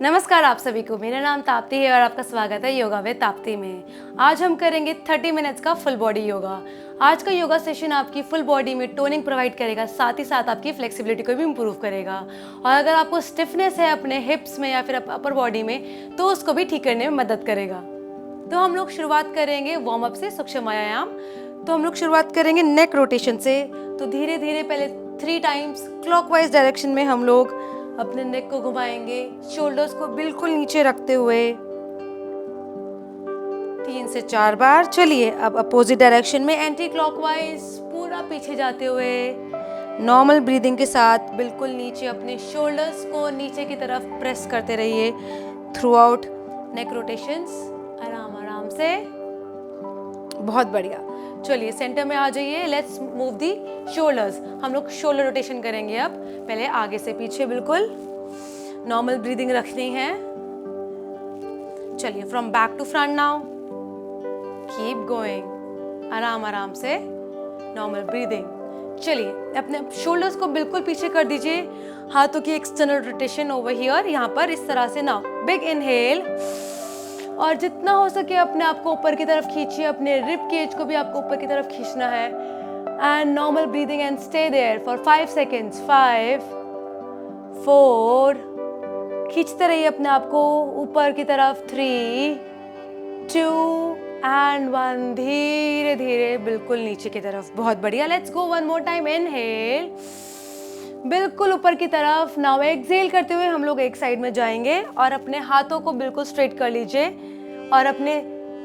नमस्कार आप सभी को, मेरा नाम ताप्ती है और आपका स्वागत है योगा विद ताप्ती में। आज हम करेंगे 30 मिनट्स का फुल बॉडी योगा। आज का योगा सेशन आपकी फुल बॉडी में टोनिंग प्रोवाइड करेगा, साथ ही साथ आपकी फ्लेक्सिबिलिटी को भी इम्प्रूव करेगा। और अगर आपको स्टिफनेस है अपने हिप्स में या फिर अपर बॉडी में, तो उसको भी ठीक करने में मदद करेगा। तो हम लोग शुरुआत करेंगे वार्म अप से, सूक्ष्म व्यायाम। तो हम लोग शुरुआत करेंगे नेक रोटेशन से। तो धीरे धीरे पहले 3 टाइम्स क्लॉकवाइज डायरेक्शन में हम लोग अपने नेक को घुमाएंगे, शोल्डर्स को बिल्कुल नीचे रखते हुए 3 से 4 बार। चलिए अब अपोजिट डायरेक्शन में एंटी क्लॉकवाइज पूरा पीछे जाते हुए नॉर्मल ब्रीदिंग के साथ बिल्कुल नीचे अपने शोल्डर्स को नीचे की तरफ प्रेस करते रहिए थ्रू आउट नेक रोटेशंस, आराम आराम से। बहुत बढ़िया। चलिए सेंटर में आ जाइए। Let's move the shoulders. हम लोग शोल्डर रोटेशन करेंगे। अब पहले आगे से पीछे बिल्कुल नॉर्मल ब्रीदिंग रखनी है। चलिए from back to front now, keep going, आराम आराम से नॉर्मल ब्रीदिंग। चलिए अपने शोल्डर्स को बिल्कुल पीछे कर दीजिए, हाथों की एक्सटर्नल रोटेशन ओवर हियर, यहाँ पर इस तरह से। नाउ बिग इनहेल, और जितना हो सके अपने आप को ऊपर की तरफ खींचिए, अपने रिब केज को भी आपको ऊपर की तरफ खींचना है। And normal breathing and stay there for 5 seconds. 5 4, खींचते रहिए अपने आप को ऊपर की तरफ। 3 2 एंड 1, धीरे धीरे बिल्कुल नीचे की तरफ। बहुत बढ़िया। Let's go one more time. Inhale, बिल्कुल ऊपर की तरफ। नाउ एक्सहेल करते हुए हम लोग एक साइड में जाएंगे और अपने हाथों को बिल्कुल स्ट्रेट कर लीजिए और अपने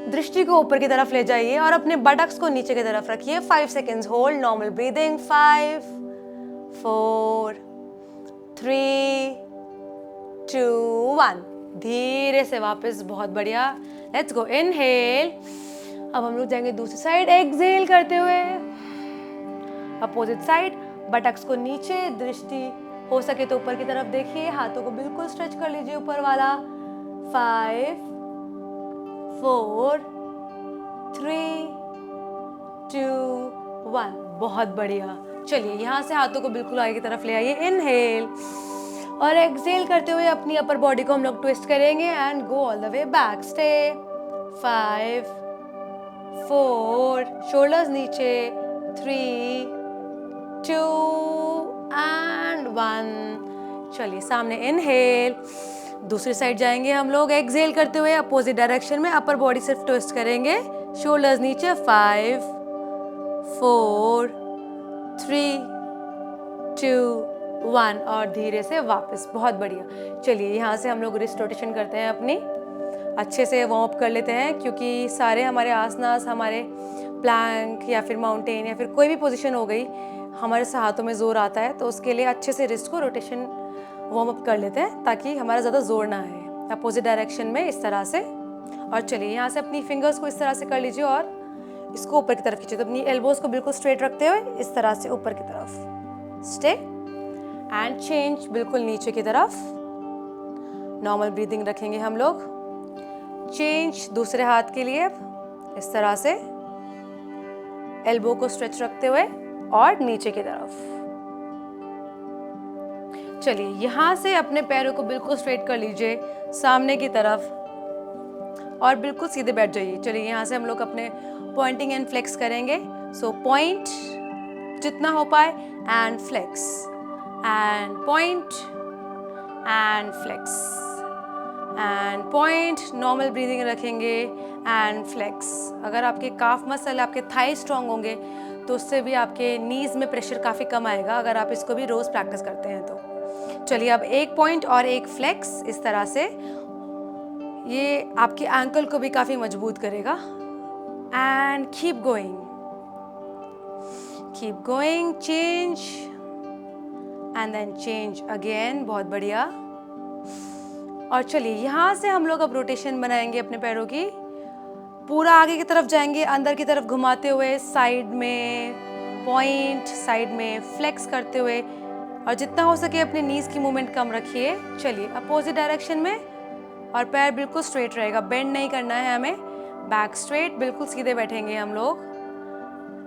दृष्टि को ऊपर की तरफ ले जाइए और अपने बटक्स को नीचे की तरफ रखिए। 5 सेकेंड्स होल्ड नॉर्मल ब्रीदिंग। 5 4 3 2 1, धीरे से वापस। बहुत बढ़िया। Let's go. इनहेल, अब हम लोग जाएंगे दूसरी साइड। एक्सहेल करते हुए अपोजिट साइड, बटक्स को नीचे, दृष्टि हो सके तो ऊपर की तरफ देखिए, हाथों को बिल्कुल स्ट्रेच कर लीजिए ऊपर वाला। 5 4 3 2 1, बहुत बढ़िया। चलिए यहाँ से हाथों को बिल्कुल आगे की तरफ ले आइए। इनहेल, और एक्सहेल करते हुए अपनी अपर बॉडी को हम लोग ट्विस्ट करेंगे and go all the way back. Stay. 5 4, shoulders नीचे। 3 2 एंड 1। चलिए सामने। इनहेल, दूसरी साइड जाएंगे हम लोग। एक्सहेल करते हुए अपोजिट डायरेक्शन में अपर बॉडी सिर्फ ट्विस्ट करेंगे, शोल्डर्स नीचे। 5 4 3 2 1, और धीरे से वापस। बहुत बढ़िया। चलिए यहाँ से हम लोग रिस्ट रोटेशन करते हैं अपनी, अच्छे से वार्म अप कर लेते हैं, क्योंकि सारे हमारे आसनास, हमारे प्लैंक या फिर माउंटेन या फिर कोई भी पोजीशन हो गई, हमारे से हाथों में जोर आता है। तो उसके लिए अच्छे से रिस्ट को रोटेशन वार्म अप कर लेते हैं ताकि हमारा ज़्यादा जोर ना आए। अपोजिट डायरेक्शन में इस तरह से। और चलिए यहाँ से अपनी फिंगर्स को इस तरह से कर लीजिए और इसको ऊपर की तरफ खींचिए। तो अपनी एल्बोज को बिल्कुल स्ट्रेट रखते हुए इस तरह से ऊपर की तरफ। स्टे एंड चेंज, बिल्कुल नीचे की तरफ। नॉर्मल ब्रीदिंग रखेंगे हम लोग। चेंज दूसरे हाथ के लिए इस तरह से, एल्बो को स्ट्रेच रखते हुए और नीचे की तरफ। चलिए यहाँ से अपने पैरों को बिल्कुल स्ट्रेट कर लीजिए सामने की तरफ और बिल्कुल सीधे बैठ जाइए। चलिए यहाँ से हम लोग अपने पॉइंटिंग एंड फ्लेक्स करेंगे। सो पॉइंट जितना हो पाए and flex, and point and flex, and point. Normal breathing रखेंगे एंड फ्लेक्स। अगर आपके काफ मसल, आपके थाई स्ट्रांग होंगे तो उससे भी आपके नीज में प्रेशर काफ़ी कम आएगा, अगर आप इसको भी रोज़ प्रैक्टिस करते हैं तो। चलिए अब एक पॉइंट और एक फ्लेक्स इस तरह से, ये आपके एंकल को भी काफ़ी मजबूत करेगा। And keep going, keep going. Change and then change again. बहुत बढ़िया। और चलिए यहाँ से हम लोग अब रोटेशन बनाएंगे अपने पैरों की। पूरा आगे की तरफ जाएंगे, अंदर की तरफ घुमाते हुए, साइड में पॉइंट, साइड में फ्लेक्स करते हुए, और जितना हो सके अपने नीज की मूवमेंट कम रखिए। चलिए अपोजिट डायरेक्शन में, और पैर बिल्कुल स्ट्रेट रहेगा, बेंड नहीं करना है हमें। बैक स्ट्रेट, बिल्कुल सीधे बैठेंगे हम लोग।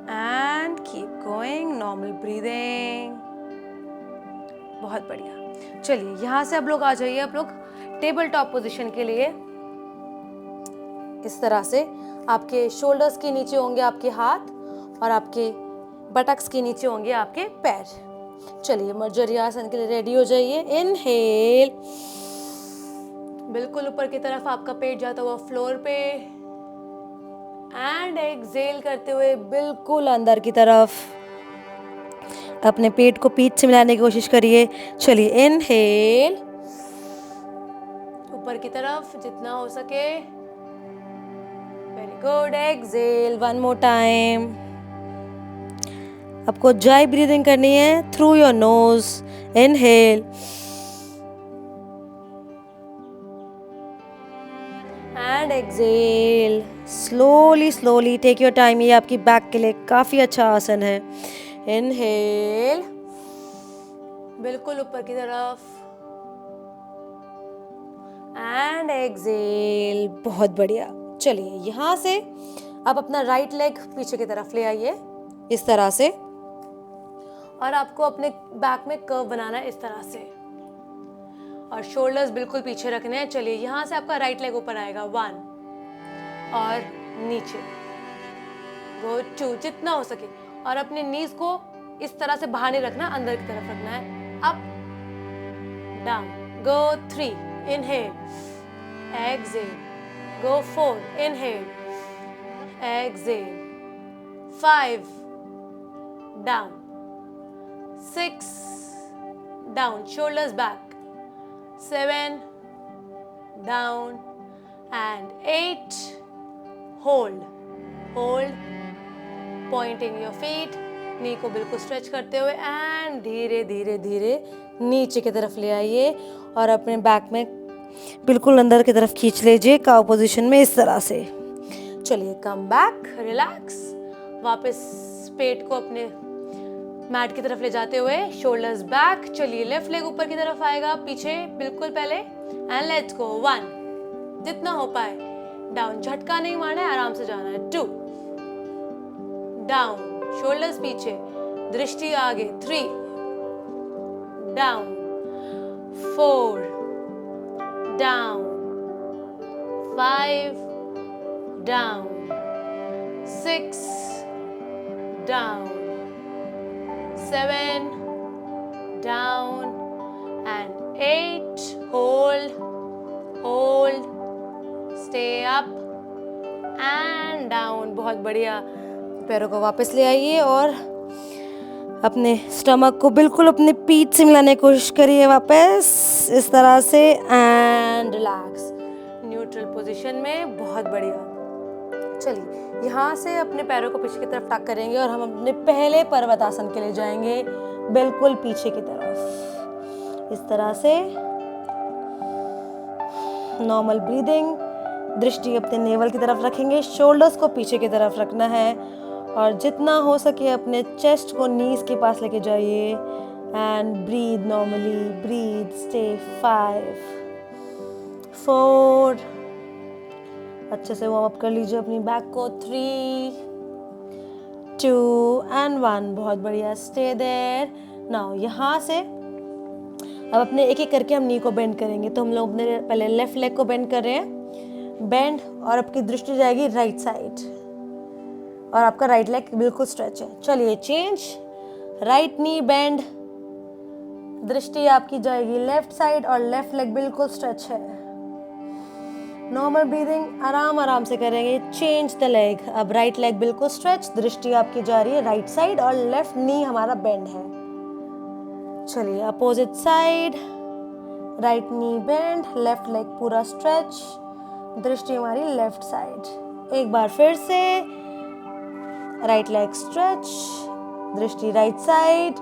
And keep going, normal breathing. बहुत बढ़िया। चलिए यहाँ से अब लोग आ जाइए, आप लोग टेबल टॉप पोजीशन के लिए इस तरह से आपके शोल्डर्स के नीचे होंगे आपके हाथ और आपके बटक्स के नीचे होंगे आपके पैर। चलिए मर्जरी आसन के लिए रेडी हो जाइए। इनहेल, बिल्कुल ऊपर की तरफ आपका पेट जाता हुआ फ्लोर पे, एंड एक्सहेल करते हुए बिल्कुल अंदर की तरफ अपने पेट को पीठ से मिलाने की कोशिश करिए। चलिए इनहेल, ऊपर की तरफ जितना हो सके। Very good. Exhale one more time. आपको जाई ब्रीदिंग करनी है through your nose. Inhale and exhale. Slowly slowly take your time. ये आपकी बैक के लिए काफी अच्छा आसन है। इनहेल, बिल्कुल ऊपर की तरफ, एंड एक्सहेल। बहुत बढ़िया। चलिए यहां से आप अपना राइट लेग पीछे की तरफ ले आइए इस तरह से, और आपको अपने बैक में कर्व बनाना है इस तरह से, और शोल्डर्स बिल्कुल पीछे रखने हैं। चलिए यहां से आपका राइट लेग ऊपर आएगा, 1 और नीचे, गो 2, जितना हो सके, और अपने नीज को इस तरह से बाहर नहीं रखना, अंदर की तरफ रखना है। Up down, go 3, inhale, exhale, go 4, inhale, exhale, 5 down, 6 down, shoulders back, 7 down, and 8 hold, pointing your feet, नी को बिल्कुल स्ट्रेच करते हुए, एंड धीरे धीरे धीरे नीचे की तरफ ले आइए और अपने बैक में बिल्कुल अंदर की तरफ खींच लीजिए काउ पोजीशन में इस तरह से। चलिए कम बैक, रिलैक्स, वापस पेट को अपने मैट की तरफ ले जाते हुए शोल्डर्स बैक। चलिए लेफ्ट लेग ऊपर की तरफ आएगा, पीछे बिल्कुल पहले, एंड लेट्स गो 1, जितना हो पाए डाउन, झटका नहीं मारना है, आराम से जाना है। 2 डाउन, शोल्डर्स पीछे, दृष्टि आगे, 3 down, 4 down, 5 down, 6 down, 7 down, and 8 hold, stay up and down। बहुत बढ़िया। पैरों को वापस ले आइए और अपने स्टमक को बिल्कुल अपने पीठ से मिलाने की कोशिश करिए वापस इस तरह से, एंड रिलैक्स, न्यूट्रल पोजीशन में। बहुत बढ़िया। चलिए यहाँ से अपने पैरों को पीछे की तरफ टक करेंगे और हम अपने पहले पर्वतासन के लिए जाएंगे, बिल्कुल पीछे की तरफ इस तरह से। नॉर्मल ब्रीदिंग, दृष्टि अपने नेवल की तरफ रखेंगे, शोल्डर्स को पीछे की तरफ रखना है, और जितना हो सके अपने चेस्ट को नीज के पास लेके जाइए, and breathe normally, breathe, stay 5 4, अच्छे से वार्म अप कर लीजिए अपनी बैक को, 3 2 and 1। बहुत बढ़िया, स्टे देयर। नाउ यहाँ से अब अपने एक एक करके हम नी को बेंड करेंगे। तो हम लोग अपने पहले लेफ्ट लेग को बेंड कर रहे हैं, बेंड, और आपकी दृष्टि जाएगी राइट साइड, और आपका राइट लेग बिल्कुल स्ट्रेच है। चलिए चेंज, राइट नी बेंड, दृष्टि आपकी जाएगी लेफ्ट साइड और लेफ्ट लेग बिल्कुल स्ट्रेच है। नॉर्मल ब्रीदिंग आराम आराम से करेंगे। चेंज द लेग, अब राइट लेग बिल्कुल स्ट्रेच, दृष्टि आपकी जा रही है राइट साइड और लेफ्ट नी हमारा बेंड है। चलिए opposite side, right knee bend, left leg पूरा स्ट्रेच, दृष्टि हमारी लेफ्ट साइड। एक बार फिर से, राइट लेग स्ट्रेच, दृष्टि राइट साइड।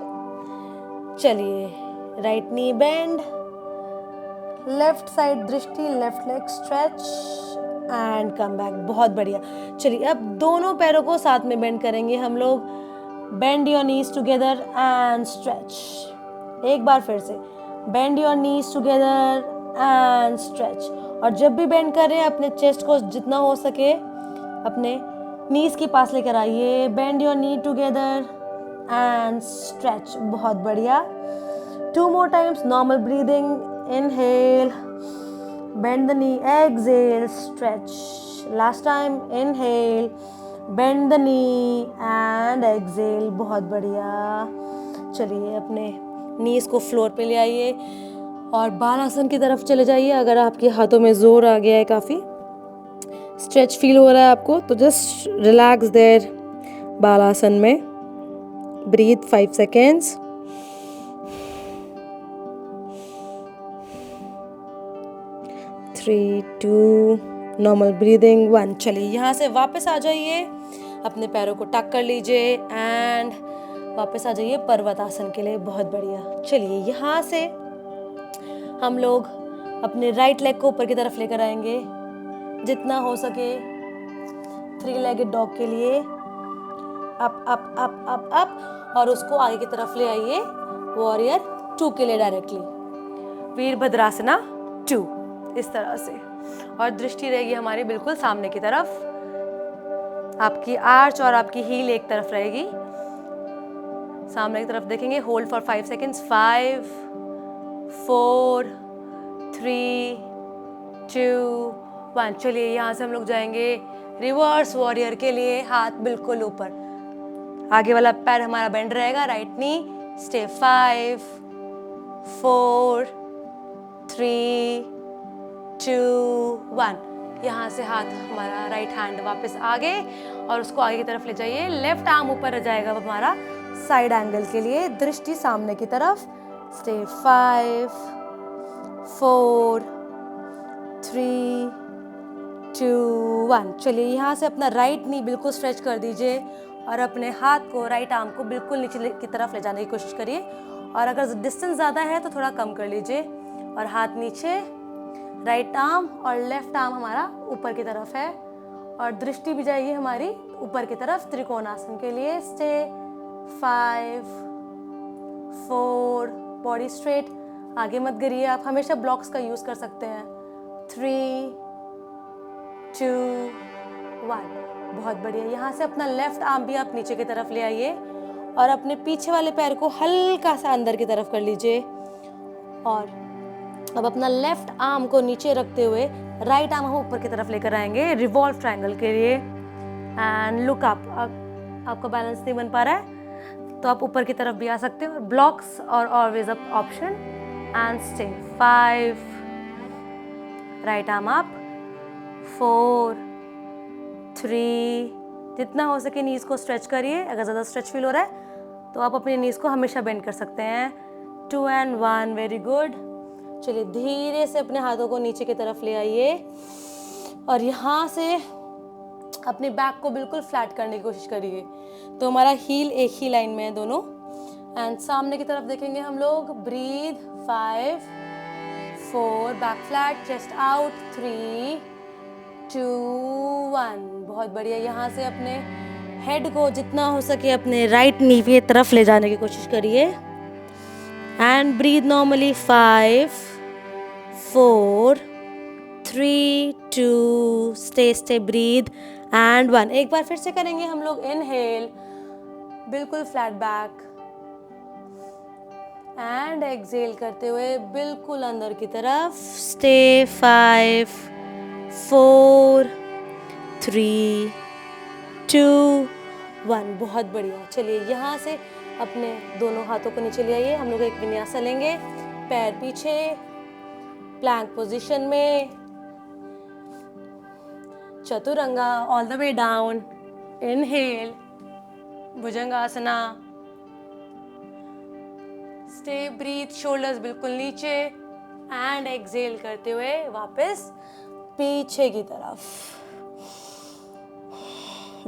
चलिए right knee bend, left side दृष्टि, left leg stretch, and come back. बहुत बढ़िया। चलिए अब दोनों पैरों को साथ में बेंड करेंगे हम लोग। Bend your knees together and stretch. एक बार फिर से, bend your knees together and stretch. और जब भी बेंड कर रहे हैं अपने चेस्ट को जितना हो सके अपने नीज के पास लेकर आइए। Bend your knee together and stretch. बहुत बढ़िया। 2 more times, normal breathing, inhale bend the knee, exhale, stretch. Last time, inhale, bend the knee and exhale. बहुत बढ़िया. चलिए अपने नीज को फ्लोर पे ले आइए और बालासन की तरफ चले जाइए. अगर आपके हाथों में जोर आ गया है, काफ़ी स्ट्रेच फील हो रहा है आपको, तो जस्ट रिलैक्स देयर बालासन में. Breathe 5 seconds. Three, two, normal breathing, 1. चलिए यहाँ से वापस आ जाइए, अपने पैरों को टक कर लीजिए एंड वापस आ जाइए पर्वतासन के लिए. बहुत बढ़िया. चलिए यहाँ से हम लोग अपने राइट लेग को ऊपर की तरफ लेकर आएंगे जितना हो सके. 3-legged डॉग के लिए up up up up up, और उसको आगे की तरफ ले आइए वॉरियर 2 के लिए डायरेक्टली. वीरभद्रासना 2 इस तरह से, और दृष्टि रहेगी हमारी बिल्कुल सामने की तरफ. आपकी आर्च और आपकी हील एक तरफ रहेगी, सामने की तरफ देखेंगे. Hold for 5 seconds. 5, 4, 3, 2, 1. चलिए यहाँ से हम लोग जाएंगे रिवर्स वॉरियर के लिए. हाथ बिल्कुल ऊपर, आगे वाला पैर हमारा बेंड रहेगा. Right knee stay. 5, 4, 3, 2, 1. यहाँ से हाथ हमारा राइट हैंड वापस आगे और उसको आगे की तरफ ले जाइए. लेफ्ट आर्म ऊपर जाएगा हमारा साइड एंगल के लिए. दृष्टि सामने की तरफ. स्टे. 5, 4, 3, 2, 1. चलिए यहाँ से अपना राइट नी बिल्कुल स्ट्रेच कर दीजिए और अपने हाथ को, राइट आर्म को बिल्कुल नीचे की तरफ ले जाने की कोशिश करिए. और अगर डिस्टेंस ज़्यादा है तो थोड़ा कम कर लीजिए. और हाथ नीचे, राइट आर्म और लेफ्ट आर्म हमारा ऊपर की तरफ है. और दृष्टि भी जाएगी हमारी ऊपर की तरफ त्रिकोणासन के लिए. स्टे. 5, 4, बॉडी स्ट्रेट, आगे मत गिरिए. आप हमेशा ब्लॉक्स का यूज़ कर सकते हैं. 3, 2, 1. बहुत बढ़िया. यहाँ से अपना लेफ्ट आर्म भी आप नीचे की तरफ ले आइए और अपने पीछे वाले पैर को हल्का सा अंदर की तरफ कर लीजिए. और अब अपना लेफ्ट आर्म को नीचे रखते हुए राइट आर्म हम ऊपर की तरफ लेकर आएंगे रिवॉल्व ट्रायंगल के लिए. And look up. आपका बैलेंस नहीं बन पा रहा है तो आप ऊपर की तरफ भी आ सकते हो. ब्लॉक्स और always up option. And stay. 5, right arm up. 4, 3, जितना हो सके नीज को स्ट्रेच करिए. अगर ज़्यादा स्ट्रेच फील हो रहा है तो आप अपनी नीज को हमेशा बेंड कर सकते हैं. 2 and 1. Very good. चलिए धीरे से अपने हाथों को नीचे की तरफ ले आइए और यहाँ से अपने बैक को बिल्कुल फ्लैट करने की कोशिश करिए. तो हमारा हील एक ही लाइन में है दोनों. एंड सामने की तरफ देखेंगे हम लोग. Breathe. 5, 4, back flat, chest out. 3, 2, 1. बहुत बढ़िया. यहाँ से अपने हेड को जितना हो सके अपने राइट नी की तरफ ले जाने की कोशिश करिए. And breathe normally. 5, 4, 3, 2, stay breathe. And 1. एक बार फिर से करेंगे हम लोग. इनहेल, बिल्कुल फ्लैट बैक. एंड एक्सहेल करते हुए बिल्कुल अंदर की तरफ. स्टे. 5, 4, 3, 2, 1. बहुत बढ़िया. चलिए यहाँ से अपने दोनों हाथों को नीचे ले आइए. हम लोग एक विन्यासा लेंगे. पैर पीछे, प्लैंक पोजीशन में. Chaturanga all the way down. Inhale, bhujangasana. Stay. Breathe. Shoulders बिल्कुल नीचे. एंड एक्सहेल करते हुए वापस पीछे की तरफ.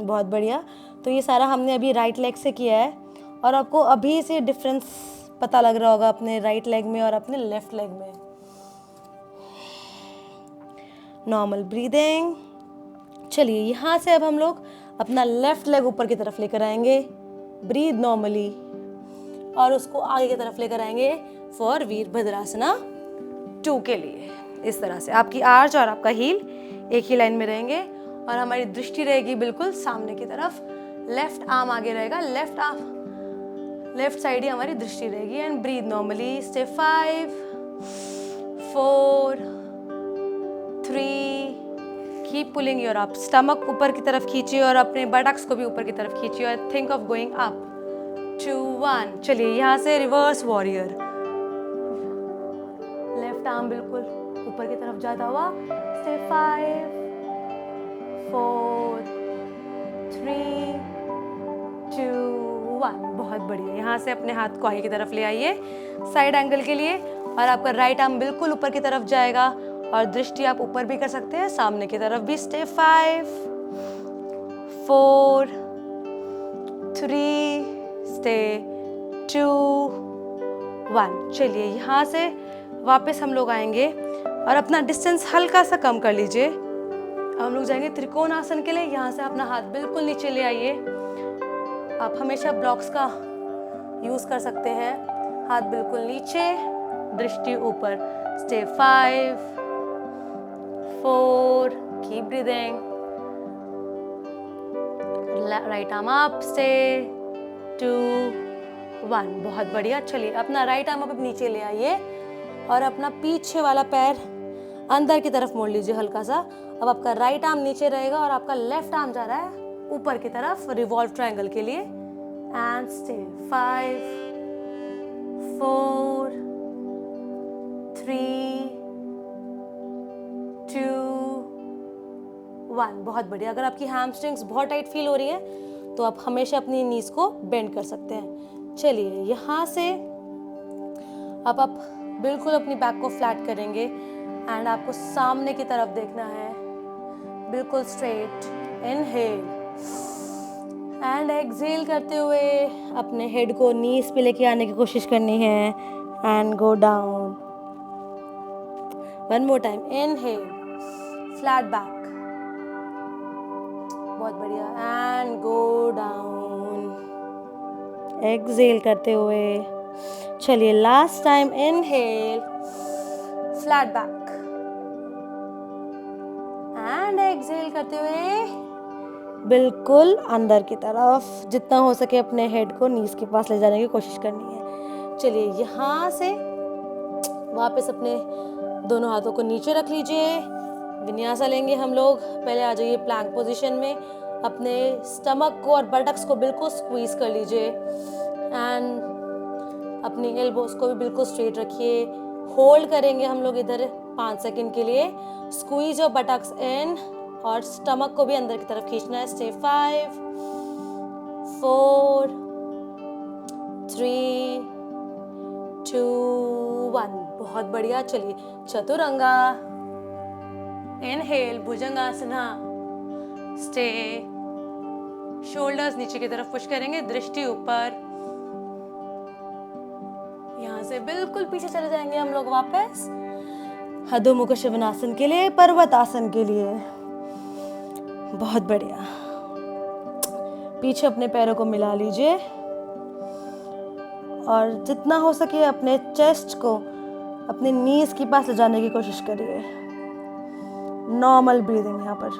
बहुत बढ़िया. तो ये सारा हमने अभी राइट लेग से किया है और आपको अभी से डिफरेंस पता लग रहा होगा अपने राइट लेग में और अपने लेफ्ट लेग में. Normal breathing. चलिए यहाँ से अब हम लोग अपना लेफ्ट लेग ऊपर की तरफ लेकर आएंगे. ब्रीथ नॉर्मली और उसको आगे की तरफ लेकर आएंगे फॉर वीरभद्रासना 2 के लिए. इस तरह से आपकी आर्च और आपका हील एक ही लाइन में रहेंगे और हमारी दृष्टि रहेगी बिल्कुल सामने की तरफ. लेफ्ट आर्म आगे रहेगा. लेफ्ट साइड ही हमारी दृष्टि रहेगी. And breathe normally. Stay. 5, 4, keep pulling your up, stomach ऊपर की तरफ खींचिए और अपने बटक्स को भी ऊपर की तरफ खींचिए और थिंक ऑफ गोइंग अप। 2 1। चलिए यहाँ से रिवर्स वॉरियर, लेफ्ट आर्म बिल्कुल ऊपर की तरफ जाता हुआ। स्टे 5 4 3 2 1। बहुत बढ़िया। यहाँ से अपने हाथ को आगे की तरफ ले आइए साइड एंगल के लिए और आपका राइट आर्म बिल्कुल ऊपर की तरफ जाएगा और दृष्टि आप ऊपर भी कर सकते हैं, सामने की तरफ भी। Stay 5 4 3 stay 2 1। चलिए यहाँ से वापस हम लोग आएंगे और अपना डिस्टेंस हल्का सा कम कर लीजिए। अब हम लोग जाएंगे त्रिकोण आसन के लिए। यहाँ से अपना हाथ बिल्कुल नीचे ले आइए। आप हमेशा ब्लॉक्स का यूज़ कर सकते हैं। हाथ बिल्कुल नीचे, दृष्टि ऊपर। Stay 5 4 keep breathing, right arm up. Stay 2 1। बहुत बढ़िया। चलिए अपना राइट आर्म अब नीचे ले आइए और अपना पीछे वाला पैर अंदर की तरफ मोड़ लीजिए हल्का सा। अब आपका राइट आर्म नीचे रहेगा और आपका लेफ्ट आर्म जा रहा है ऊपर की तरफ रिवॉल्व ट्रायंगल के लिए। And stay 5 4 3 2 1। बहुत बढ़िया। अगर आपकी हैमस्ट्रिंग्स बहुत टाइट फील हो रही है तो आप हमेशा अपनी नीज को बेंड कर सकते हैं। चलिए यहाँ से अब आप बिल्कुल अपनी बैक को फ्लैट करेंगे एंड आपको सामने की तरफ देखना है, बिल्कुल स्ट्रेट। इनहेल एंड एक्सहेल करते हुए अपने हेड को नीज पे लेके आने की कोशिश करनी है and go down. One more time. Inhale, flat back, बहुत बढ़िया, एंड गो डाउन। एक्सहेल करते हुए। चलिए last time. Inhale, flat back and exhale करते हुए बिल्कुल अंदर की तरफ। जितना हो सके अपने हेड को नीज के पास ले जाने की कोशिश करनी है। चलिए यहाँ से वापस अपने दोनों हाथों को नीचे रख लीजिए। विन्यासा लेंगे हम लोग। पहले आ जाइए प्लैंक पोजीशन में। अपने स्टमक को और बटक्स को बिल्कुल स्क्वीज कर लीजिए एंड अपनी एल्बोस को भी बिल्कुल स्ट्रेट रखिए। होल्ड करेंगे हम लोग इधर 5 सेकंड के लिए। स्क्वीज योर बटक्स इन और स्टमक को भी अंदर की तरफ खींचना है। स्टे 5 4 3 2 1। बहुत बढ़िया। चलिए Chaturanga. Inhale, bhujangasana. Stay, shoulders नीचे की तरफ पुश करेंगे, दृष्टि ऊपर। यहाँ से बिल्कुल पीछे चले जाएंगे हम लोग वापस अधोमुख शिवनासन के लिए, पर्वत आसन के लिए। बहुत बढ़िया। पीछे अपने पैरों को मिला लीजिए और जितना हो सके अपने चेस्ट को अपने नीज के पास ले जाने की कोशिश करिए। नॉर्मल ब्रीदिंग यहाँ पर।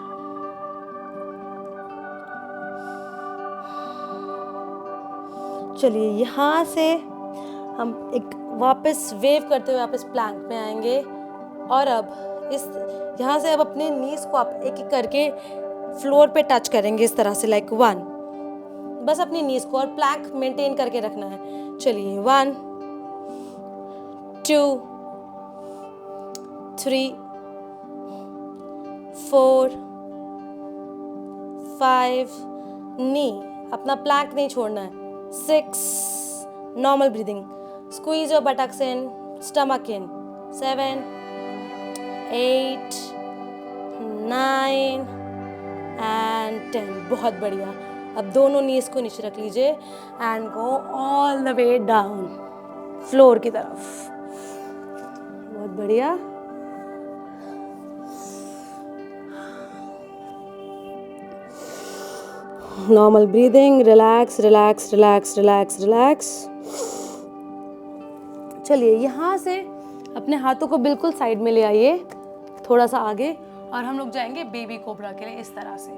चलिए यहाँ से हम एक वापस वेव करते हुए वापस प्लैंक में आएंगे और अब इस यहाँ से अब अपने नीज को आप एक एक करके फ्लोर पे टच करेंगे इस तरह से, लाइक 1। बस अपनी नीज को और प्लैंक मेंटेन करके रखना है। चलिए 1 2 3 4 5। नी अपना प्लैंक नहीं छोड़ना है। 6। Normal breathing. Squeeze your buttocks in, stomach in. 7 8 9 and 10। बहुत बढ़िया। अब दोनों नीज को नीचे रख लीजिए and go all the way down floor की तरफ। बहुत बढ़िया। Normal breathing. Relax relax relax relax relax. चलिए यहाँ से अपने हाथों को बिल्कुल साइड में ले आइए, थोड़ा सा आगे, और हम लोग जाएंगे बेबी कोबरा के लिए इस तरह से।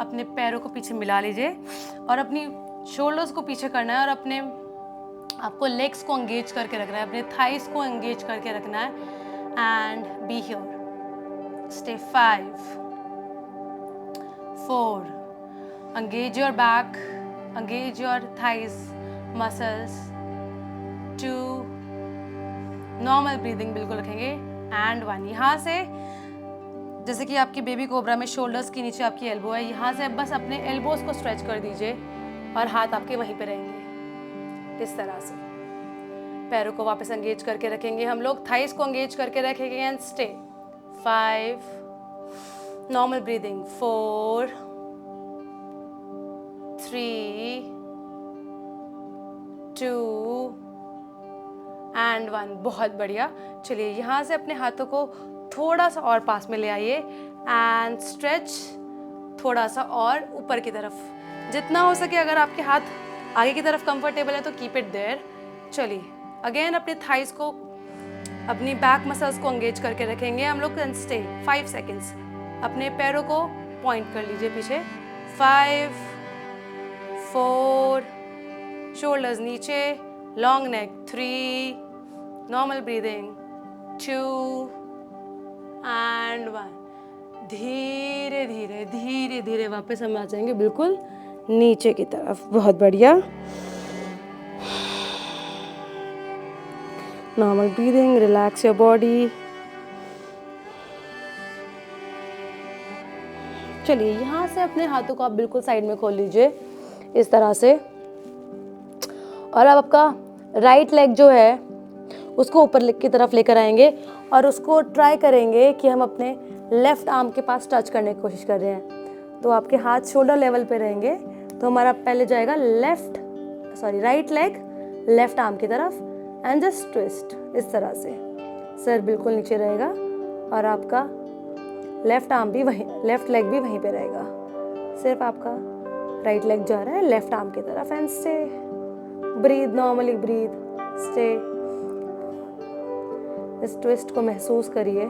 अपने पैरों को पीछे मिला लीजिए और अपनी शोल्डर्स को पीछे करना है और आपको लेग्स को एंगेज करके रखना है, अपने थाइस को एंगेज करके रखना है and be here. Stay 5, 4, engage your back, engage your thighs muscles. 2, normal breathing बिल्कुल रखेंगे एंड 1. यहाँ से जैसे कि आपकी बेबी कोबरा में शोल्डर्स के नीचे आपकी एल्बो है, यहाँ से बस अपने एल्बोज को स्ट्रेच कर दीजिए और हाथ आपके वहीं पे रहेंगे इस तरह से. पैरों को वापस एंगेज करके रखेंगे हम लोग, थाइस को एंगेज करके रखेंगे and stay. 5, normal breathing. 4, 3, 2 and 1. बहुत बढ़िया. चलिए यहाँ से अपने हाथों को थोड़ा सा और पास में ले आइए एंड स्ट्रेच थोड़ा सा और ऊपर की तरफ जितना हो सके. अगर आपके हाथ आगे की तरफ कंफर्टेबल है तो कीप इट देयर. चलिए अगेन अपने थाइस को, अपनी बैक मसल्स को एंगेज करके रखेंगे हम लोग एंड स्टे 5 सेकेंड्स. अपने पैरों को पॉइंट कर लीजिए पीछे. 5, 4, शोल्डर्स नीचे, long neck. 3, normal breathing. 2 and 1. धीरे धीरे धीरे धीरे वापस हम आ जाएंगे बिल्कुल नीचे की तरफ. बहुत बढ़िया. Normal breathing, relax your body. चलिए यहाँ से अपने हाथों को आप बिल्कुल साइड में खोल लीजिए इस तरह से. और अब आपका राइट लेग जो है उसको ऊपर की तरफ लेकर आएंगे और उसको ट्राई करेंगे कि हम अपने लेफ्ट आर्म के पास टच करने की कोशिश कर रहे हैं. तो आपके हाथ शोल्डर लेवल पे रहेंगे. तो हमारा पहले जाएगा राइट लेग लेफ्ट आर्म की तरफ एंड जस्ट ट्विस्ट इस तरह से. सर बिल्कुल नीचे रहेगा और आपका लेफ्ट आर्म भी वहीं, लेफ्ट लेग भी वहीं पे रहेगा. सिर्फ आपका राइट लेग जा रहा है लेफ्ट आर्म की तरफ and stay. Breathe, normally breathe, stay. इस ट्विस्ट को महसूस करिए.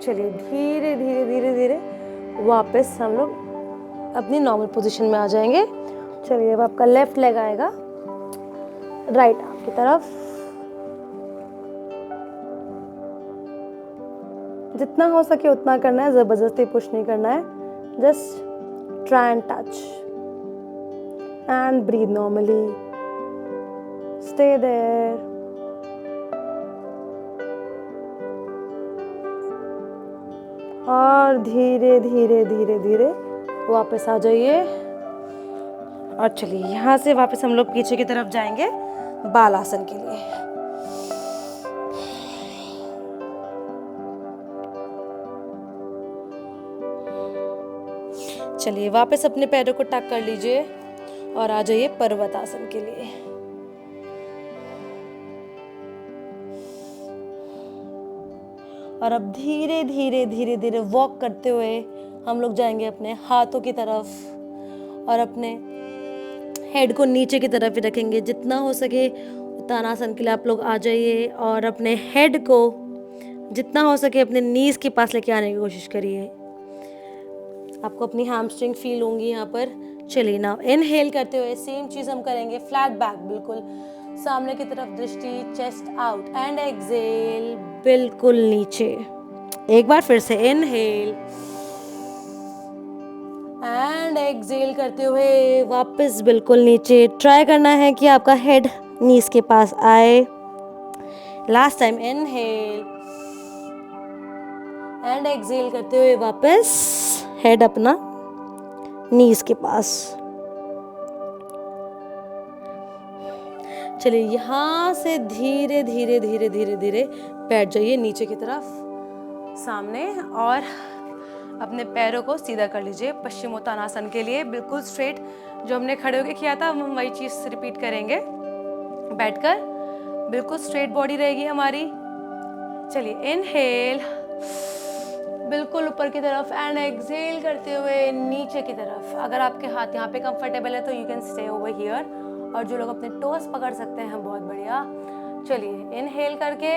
चलिए धीरे धीरे धीरे धीरे वापस हम लोग अपनी नॉर्मल पोजीशन में आ जाएंगे. चलिए अब आपका लेफ्ट लेग आएगा राइट आर्म की तरफ. जितना हो सके उतना करना है, जबरदस्ती पुश नहीं करना है. Just try and touch and breathe normally. Stay there. और धीरे धीरे धीरे धीरे वापस आ जाइए. और चलिए यहाँ से वापस हम लोग पीछे की तरफ जाएंगे बाल आसन के लिए. चलिए वापस अपने पैरों को टक कर लीजिए और आ जाइए पर्वत आसन के लिए. और अब धीरे धीरे धीरे धीरे वॉक करते हुए हम लोग जाएंगे अपने हाथों की तरफ और अपने हेड को नीचे की तरफ ही रखेंगे. जितना हो सके उत्तानासन के लिए आप लोग आ जाइए और अपने हेड को जितना हो सके अपने नीज के पास लेके आने की कोशिश करिए. आपको अपनी हैमस्ट्रिंग फील होंगी यहाँ पर. चलिए ना इनहेल करते हुए सेम चीज़ हम करेंगे. फ्लैट बैक, बिल्कुल सामने की तरफ दृष्टि, चेस्ट आउट एंड एक्सहेल बिल्कुल नीचे. एक बार फिर से इनहेल एंड एक्सहेल करते हुए वापस बिल्कुल नीचे. ट्राई करना है कि आपका हेड नीज के पास आए. Last time inhale and exhale करते हुए वापस हेड अपना नीज के पास. चलिए यहाँ से धीरे धीरे धीरे धीरे धीरे बैठ जाइए नीचे की तरफ सामने और अपने पैरों को सीधा कर लीजिए पश्चिमोत्तानासन के लिए. बिल्कुल स्ट्रेट जो हमने खड़े होकर किया था हम वही चीज़ रिपीट करेंगे बैठकर. बिल्कुल स्ट्रेट बॉडी रहेगी हमारी. चलिए इनहेल बिल्कुल ऊपर की तरफ एंड एक्सहेल करते हुए नीचे की तरफ. अगर आपके हाथ यहाँ पे कंफर्टेबल है तो you can stay over here. और जो लोग अपने टोस पकड़ सकते हैं बहुत बढ़िया. चलिए इनहेल करके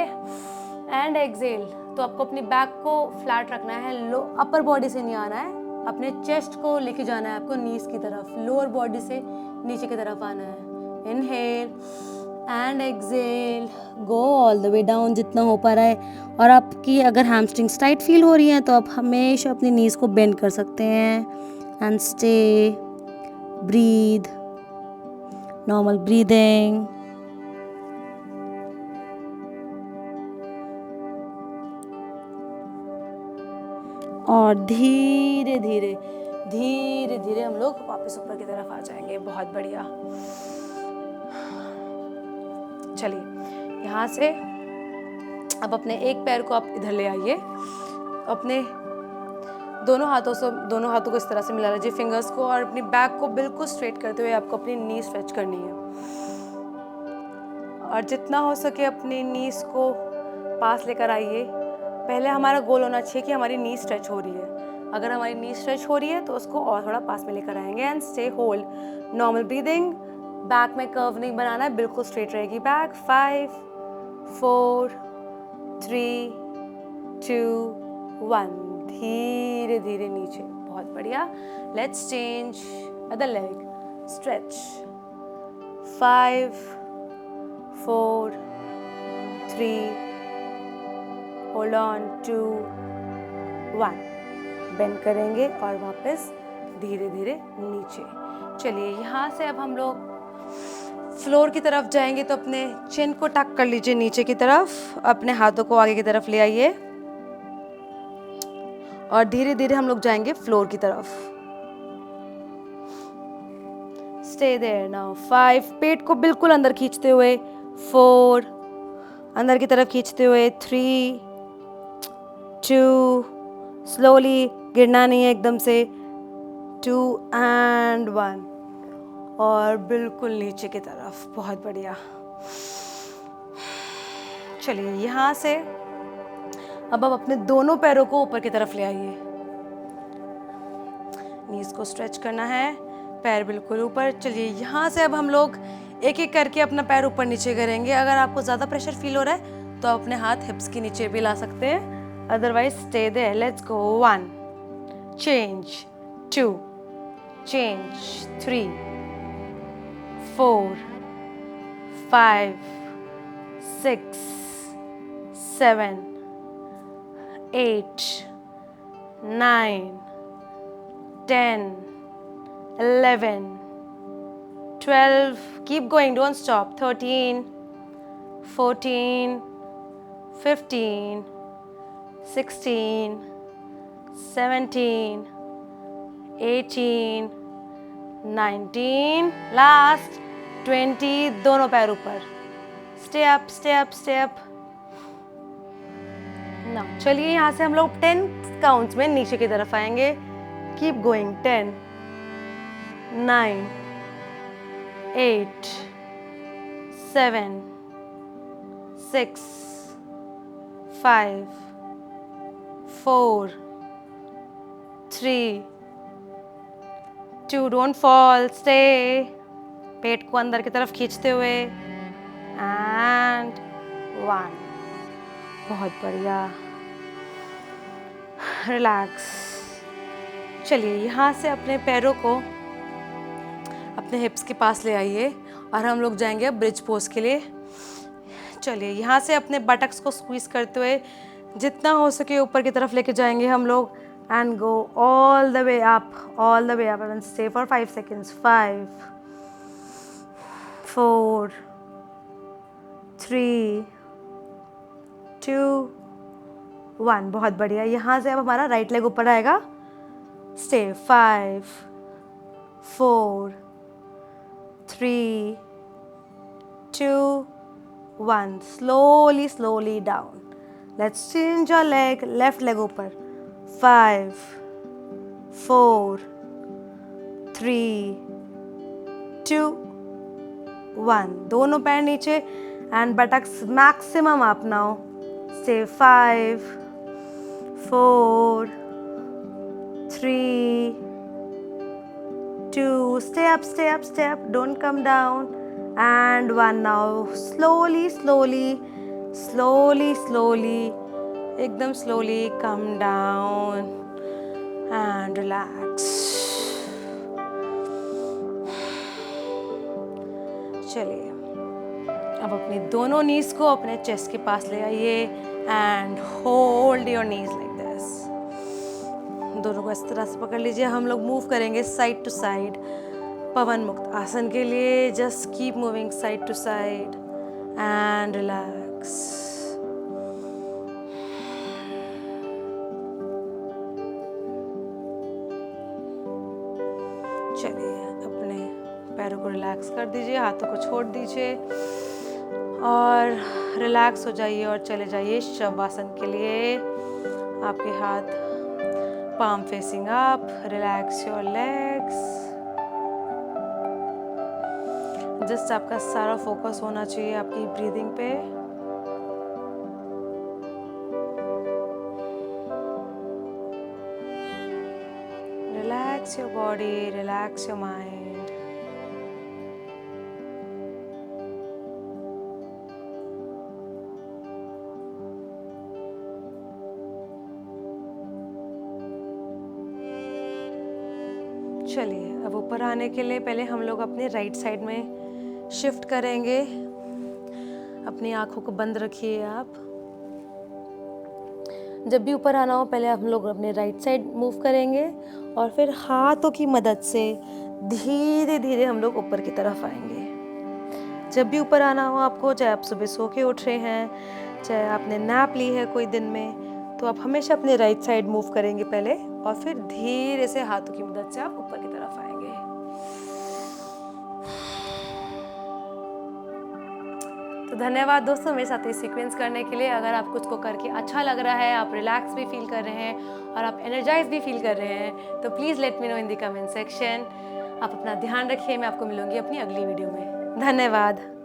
एंड एक्सहेल. तो आपको अपनी बैक को फ्लैट रखना है. लो अपर बॉडी से नहीं आना है, अपने चेस्ट को लेके जाना है आपको नीज की तरफ. लोअर बॉडी से नीचे की तरफ आना है. Inhale and exhale, go all the way down जितना हो पा रहा है। और आपकी अगर हैमस्ट्रिंग्स टाइट फील हो रही हैं तो आप हमेशा अपनी नीज को बेंड कर सकते हैं। And stay, breathe, normal breathing. और धीरे धीरे धीरे धीरे हम लोग वापस ऊपर की तरफ आ जाएंगे। बहुत बढ़िया। चलिए यहाँ से अब अपने एक पैर को आप इधर ले आइए, अपने दोनों हाथों को इस तरह से मिला लीजिए फिंगर्स को, और अपनी बैक को बिल्कुल स्ट्रेट करते हुए आपको अपनी नी स्ट्रेच करनी है। और जितना हो सके अपनी नीज को पास लेकर आइए। पहले हमारा गोल होना चाहिए कि हमारी नी स्ट्रेच हो रही है। अगर हमारी नी स्ट्रेच हो रही है तो उसको और थोड़ा पास में लेकर आएंगे। And stay hold, normal breathing. Back में कर्व नहीं बनाना है, बिल्कुल स्ट्रेट रहेगी बैक। 5 4 3 2 1। धीरे धीरे नीचे। बहुत बढ़िया। Let's change other leg, stretch. 5 4 3, hold on, 2 1। Bend करेंगे और वापस धीरे धीरे नीचे। चलिए यहाँ से अब हम लोग फ्लोर की तरफ जाएंगे, तो अपने चिन को टक कर लीजिए नीचे की तरफ, अपने हाथों को आगे की तरफ ले आइए और धीरे धीरे हम लोग जाएंगे फ्लोर की तरफ। Stay there now. 5, पेट को बिल्कुल अंदर खींचते हुए। 4, अंदर की तरफ खींचते हुए। 3 2, स्लोली, गिरना नहीं है एकदम से। 2 एंड 1, और बिल्कुल नीचे की तरफ। बहुत बढ़िया। चलिए यहाँ से अब आप अपने दोनों पैरों को ऊपर की तरफ ले आइए। नीज को स्ट्रेच करना है, पैर बिल्कुल ऊपर। चलिए यहाँ से अब हम लोग एक एक करके अपना पैर ऊपर नीचे करेंगे। अगर आपको ज़्यादा प्रेशर फील हो रहा है तो अपने हाथ हिप्स के नीचे भी ला सकते हैं, otherwise stay there. Let's go. 1, change. 2, change. 3 4 5 6 7 8 9 10 11 12, keep going, don't stop. 13 14 15 16 17 18 19, last 20। दोनों पैर ऊपर। Stay up, stay up, stay up. ना चलिए यहाँ से हम लोग 10 काउंट्स में नीचे की तरफ आएंगे। Keep going. 10 9 8 7 6 5 4 3 2, don't fall, stay. पेट को अंदर की तरफ खींचते हुए। एंड 1। बहुत बढ़िया। रिलैक्स। चलिए यहाँ से अपने पैरों को अपने हिप्स के पास ले आइए और हम लोग जाएंगे ब्रिज पोज के लिए। चलिए यहाँ से अपने बटक्स को स्क्वीज करते हुए जितना हो सके ऊपर की तरफ लेके जाएंगे हम लोग। And go all the way up, and stay for 5 seconds. 5 4 3 2 1। बहुत बढ़िया। यहाँ से अब हमारा राइट लेग ऊपर आएगा। Stay. 5 4 3 2 1। slowly down. Let's change your leg. Left leg ऊपर। 5 4 3 2 1। दोनों पैर नीचे and buttocks maximum up now. Stay. 5 4 3 2, stay up, stay up, stay up, don't come down. And 1 now. Slowly एकदम slowly come down and relax. चलिए अब अपनी दोनों नीज को अपने चेस्ट के पास ले आइए and hold your knees like this. दोनों को इस तरह से पकड़ लीजिए। हम लोग मूव करेंगे साइड टू साइड पवन मुक्त आसन के लिए। Just keep moving side to side and relax. चलिए अपने पैरों को रिलैक्स कर दीजिए, हाथों को छोड़ दीजिए और रिलैक्स हो जाइए और चले जाइए शवासन के लिए। आपके हाथ palm facing up, relax your legs। Just आपका सारा फोकस होना चाहिए आपकी ब्रीदिंग पे। Relax your body, relax your mind। चलिए अब ऊपर आने के लिए पहले हम लोग अपने राइट साइड में शिफ्ट करेंगे। अपनी आंखों को बंद रखिए आप। जब भी ऊपर आना हो पहले हम लोग अपने राइट साइड मूव करेंगे और फिर हाथों की मदद से धीरे धीरे हम लोग ऊपर की तरफ आएंगे। जब भी ऊपर आना हो आपको, चाहे आप सुबह सो के उठ रहे हैं, चाहे आपने नैप ली है कोई दिन में, तो आप हमेशा अपने राइट साइड मूव करेंगे पहले और फिर धीरे से हाथों की मदद से आप ऊपर की तरफ आएंगे। तो धन्यवाद दोस्तों मेरे साथ ये सीक्वेंस करने के लिए। अगर आपको इसको करके अच्छा लग रहा है, आप रिलैक्स भी फील कर रहे हैं और आप एनर्जाइज भी फील कर रहे हैं, तो please let me know in the comment section. आप अपना ध्यान रखिए। मैं आपको मिलूंगी अपनी अगली वीडियो में। धन्यवाद।